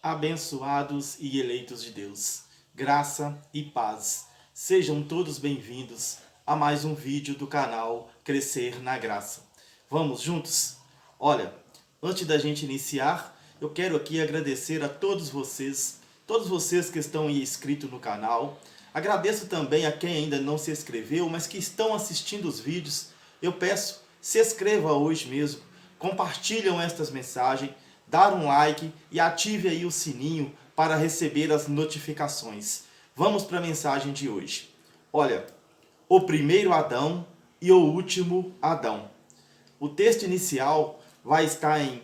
Abençoados e eleitos de Deus, graça e paz. Sejam todos bem-vindos a mais um vídeo do canal Crescer na Graça. Vamos juntos? Olha, antes da gente iniciar, eu quero aqui agradecer a todos vocês que estão inscritos no canal. Agradeço também a quem ainda não se inscreveu, mas que estão assistindo os vídeos. Eu peço, se inscreva hoje mesmo, compartilham estas mensagens, dar um like e ative aí o sininho para receber as notificações. Vamos para a mensagem de hoje. Olha, o primeiro Adão e o último Adão. O texto inicial vai estar em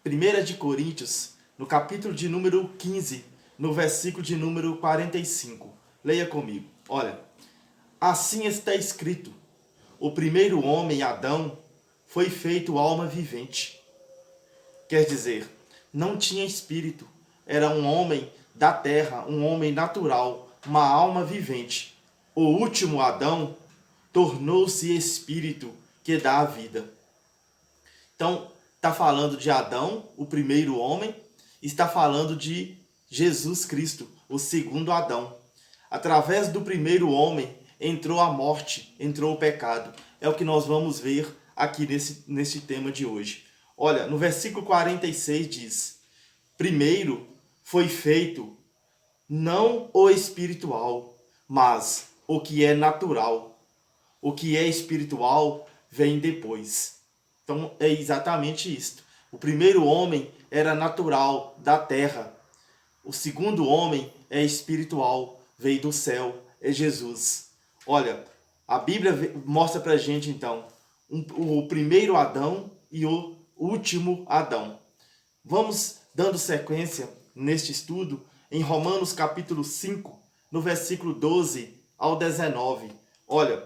1 de Coríntios, no capítulo de número 15, no versículo de número 45. Leia comigo. Olha, assim está escrito: o primeiro homem, Adão, foi feito alma vivente. Quer dizer, não tinha espírito, era um homem da terra, um homem natural, uma alma vivente. O último Adão tornou-se espírito que dá a vida. Então, está falando de Adão, o primeiro homem, está falando de Jesus Cristo, o segundo Adão. Através do primeiro homem entrou a morte, entrou o pecado. É o que nós vamos ver aqui nesse tema de hoje. Olha, no versículo 46 diz: primeiro foi feito não o espiritual, mas o que é natural. O que é espiritual vem depois. Então é exatamente isto. O primeiro homem era natural, da terra. O segundo homem é espiritual, veio do céu, é Jesus. Olha, a Bíblia mostra pra gente então o primeiro Adão e o último Adão. Vamos dando sequência neste estudo em Romanos capítulo 5, no versículo 12 ao 19. Olha,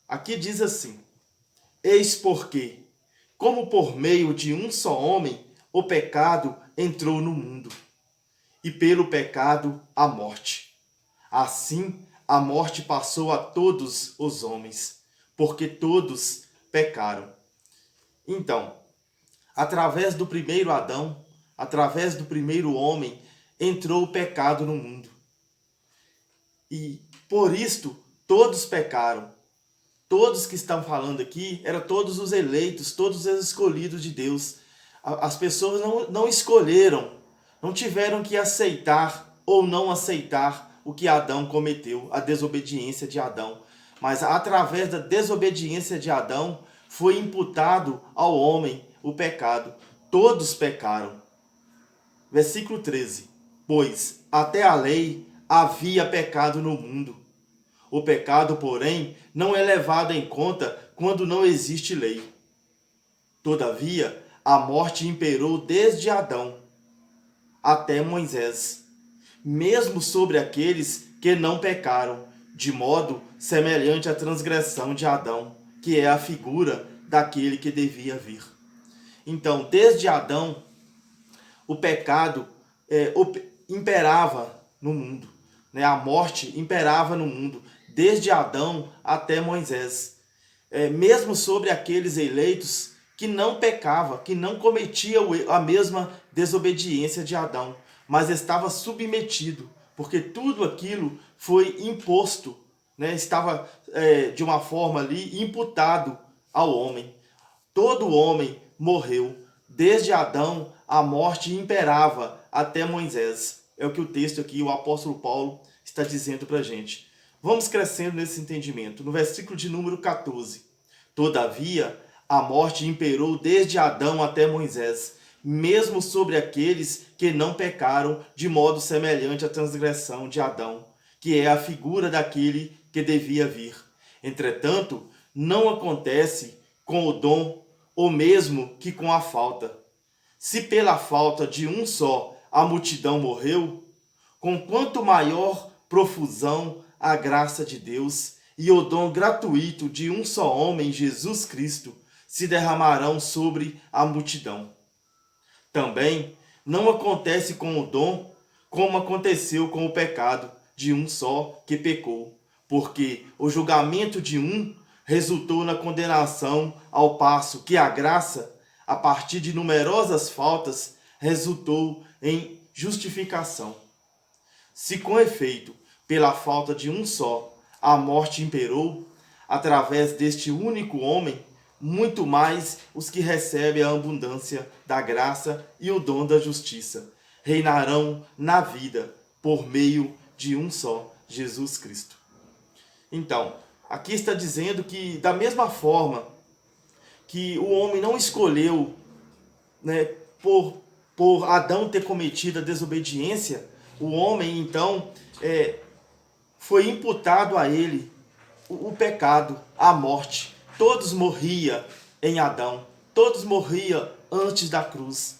aqui diz assim: eis porque, como por meio de um só homem, o pecado entrou no mundo, e pelo pecado a morte. Assim, a morte passou a todos os homens, porque todos pecaram. Então, através do primeiro Adão, através do primeiro homem, entrou o pecado no mundo. E por isto, todos pecaram. Todos que estão falando aqui, eram todos os eleitos, todos os escolhidos de Deus. As pessoas não escolheram, não tiveram que aceitar ou não aceitar o que Adão cometeu, a desobediência de Adão. Mas através da desobediência de Adão, foi imputado ao homem o pecado. Todos pecaram. Versículo 13. Pois até a lei havia pecado no mundo. O pecado, porém, não é levado em conta quando não existe lei. Todavia, a morte imperou desde Adão até Moisés, mesmo sobre aqueles que não pecaram, de modo semelhante à transgressão de Adão, que é a figura daquele que devia vir. Então, desde Adão, o pecado imperava no mundo, né? A morte imperava no mundo, desde Adão até Moisés. Mesmo sobre aqueles eleitos que não pecavam, que não cometiam a mesma desobediência de Adão, mas estava submetido, porque tudo aquilo foi imposto, né? Estava de uma forma ali imputado ao homem. Todo homem morreu. Desde Adão, a morte imperava até Moisés. É o que o texto aqui, o apóstolo Paulo, está dizendo para a gente. Vamos crescendo nesse entendimento. No versículo de número 14. Todavia, a morte imperou desde Adão até Moisés, mesmo sobre aqueles que não pecaram, de modo semelhante à transgressão de Adão, que é a figura daquele que devia vir. Entretanto, não acontece com o dom o mesmo que com a falta. Se pela falta de um só a multidão morreu, com quanto maior profusão a graça de Deus e o dom gratuito de um só homem, Jesus Cristo, se derramarão sobre a multidão. Também não acontece com o dom como aconteceu com o pecado de um só que pecou, porque o julgamento de um resultou na condenação, ao passo que a graça, a partir de numerosas faltas, resultou em justificação. Se com efeito, pela falta de um só, a morte imperou, através deste único homem, muito mais os que recebem a abundância da graça e o dom da justiça reinarão na vida por meio de um só, Jesus Cristo. Então, aqui está dizendo que da mesma forma que o homem não escolheu, né, por Adão ter cometido a desobediência, o homem então foi imputado a ele o pecado, a morte. Todos morriam em Adão, todos morriam antes da cruz.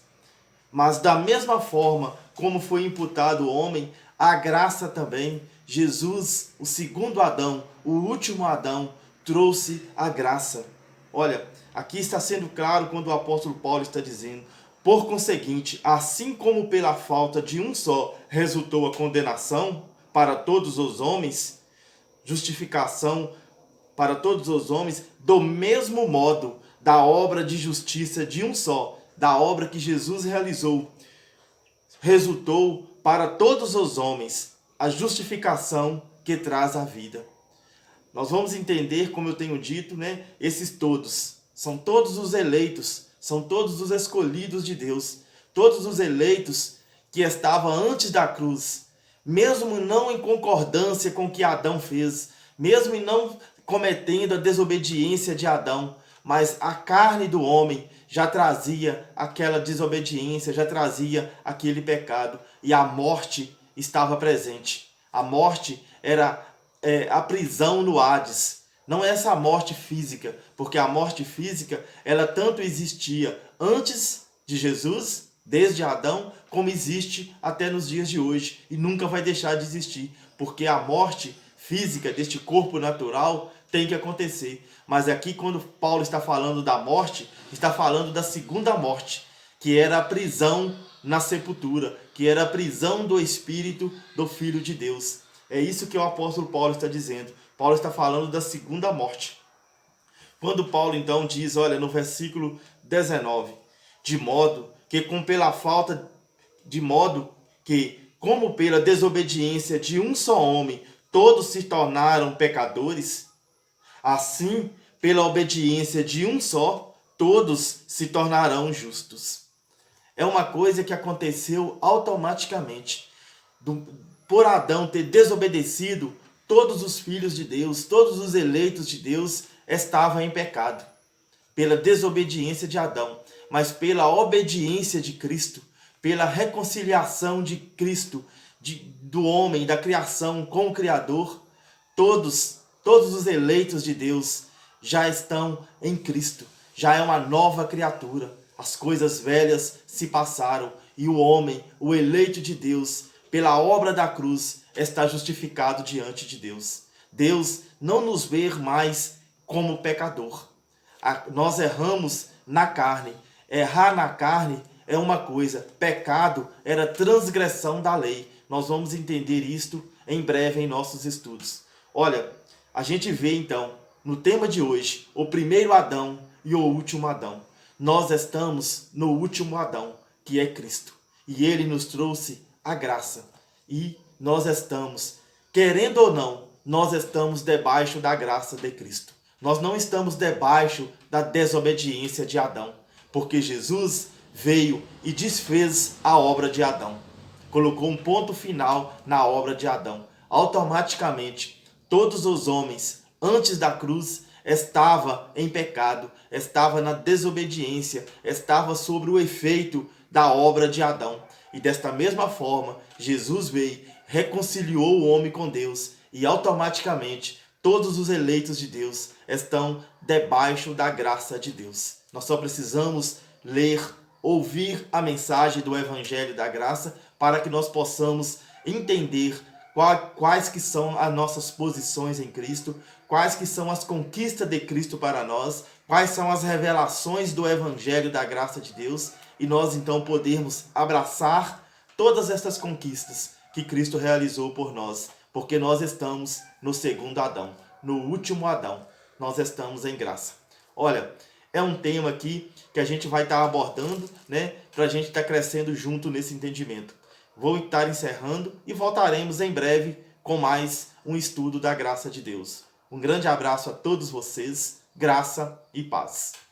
Mas da mesma forma como foi imputado o homem, a graça também. Jesus, o segundo Adão, o último Adão, trouxe a graça. Olha, aqui está sendo claro quando o apóstolo Paulo está dizendo: por conseguinte, assim como pela falta de um só resultou a condenação para todos os homens, justificação para todos os homens, do mesmo modo, da obra de justiça de um só, da obra que Jesus realizou, resultou para todos os homens a justificação que traz a vida. Nós vamos entender, como eu tenho dito, né? Esses todos, são todos os eleitos, são todos os escolhidos de Deus, todos os eleitos que estavam antes da cruz, mesmo não em concordância com o que Adão fez, mesmo não cometendo a desobediência de Adão, mas a carne do homem já trazia aquela desobediência, já trazia aquele pecado, e a morte estava presente. A morte era a prisão no Hades. Não é essa morte física, porque a morte física, ela tanto existia antes de Jesus, desde Adão, como existe até nos dias de hoje, e nunca vai deixar de existir, porque a morte física deste corpo natural tem que acontecer. Mas aqui, quando Paulo está falando da morte, está falando da segunda morte, que era a prisão na sepultura, que era a prisão do Espírito do Filho de Deus. É isso que o apóstolo Paulo está dizendo. Paulo está falando da segunda morte. Quando Paulo então diz, olha, no versículo 19, de modo que como pela desobediência de um só homem todos se tornaram pecadores, assim, pela obediência de um só, todos se tornarão justos. É uma coisa que aconteceu automaticamente. Por Adão ter desobedecido, todos os filhos de Deus, todos os eleitos de Deus estavam em pecado. Pela desobediência de Adão, mas pela obediência de Cristo, pela reconciliação de Cristo, do homem, da criação com o Criador, todos os eleitos de Deus já estão em Cristo. Já é uma nova criatura. As coisas velhas se passaram e o homem, o eleito de Deus, pela obra da cruz, está justificado diante de Deus. Deus não nos vê mais como pecador. Nós erramos na carne. Errar na carne é uma coisa. Pecado era transgressão da lei. Nós vamos entender isto em breve em nossos estudos. Olha, a gente vê então, no tema de hoje, o primeiro Adão e o último Adão. Nós estamos no último Adão, que é Cristo. E ele nos trouxe a graça. E nós estamos, querendo ou não, nós estamos debaixo da graça de Cristo. Nós não estamos debaixo da desobediência de Adão. Porque Jesus veio e desfez a obra de Adão. Colocou um ponto final na obra de Adão. Automaticamente, todos os homens, antes da cruz, estavam em pecado, estavam na desobediência, estavam sobre o efeito da obra de Adão. E desta mesma forma, Jesus veio, reconciliou o homem com Deus e automaticamente todos os eleitos de Deus estão debaixo da graça de Deus. Nós só precisamos ler, ouvir a mensagem do Evangelho da Graça para que nós possamos entender quais que são as nossas posições em Cristo, quais que são as conquistas de Cristo para nós, quais são as revelações do Evangelho da Graça de Deus, e nós então podermos abraçar todas estas conquistas que Cristo realizou por nós, porque nós estamos no segundo Adão, no último Adão, nós estamos em graça. Olha, é um tema aqui que a gente vai estar abordando, né, para a gente estar crescendo junto nesse entendimento. vou estar encerrando e voltaremos em breve com mais um estudo da graça de Deus. Um grande abraço a todos vocês, graça e paz.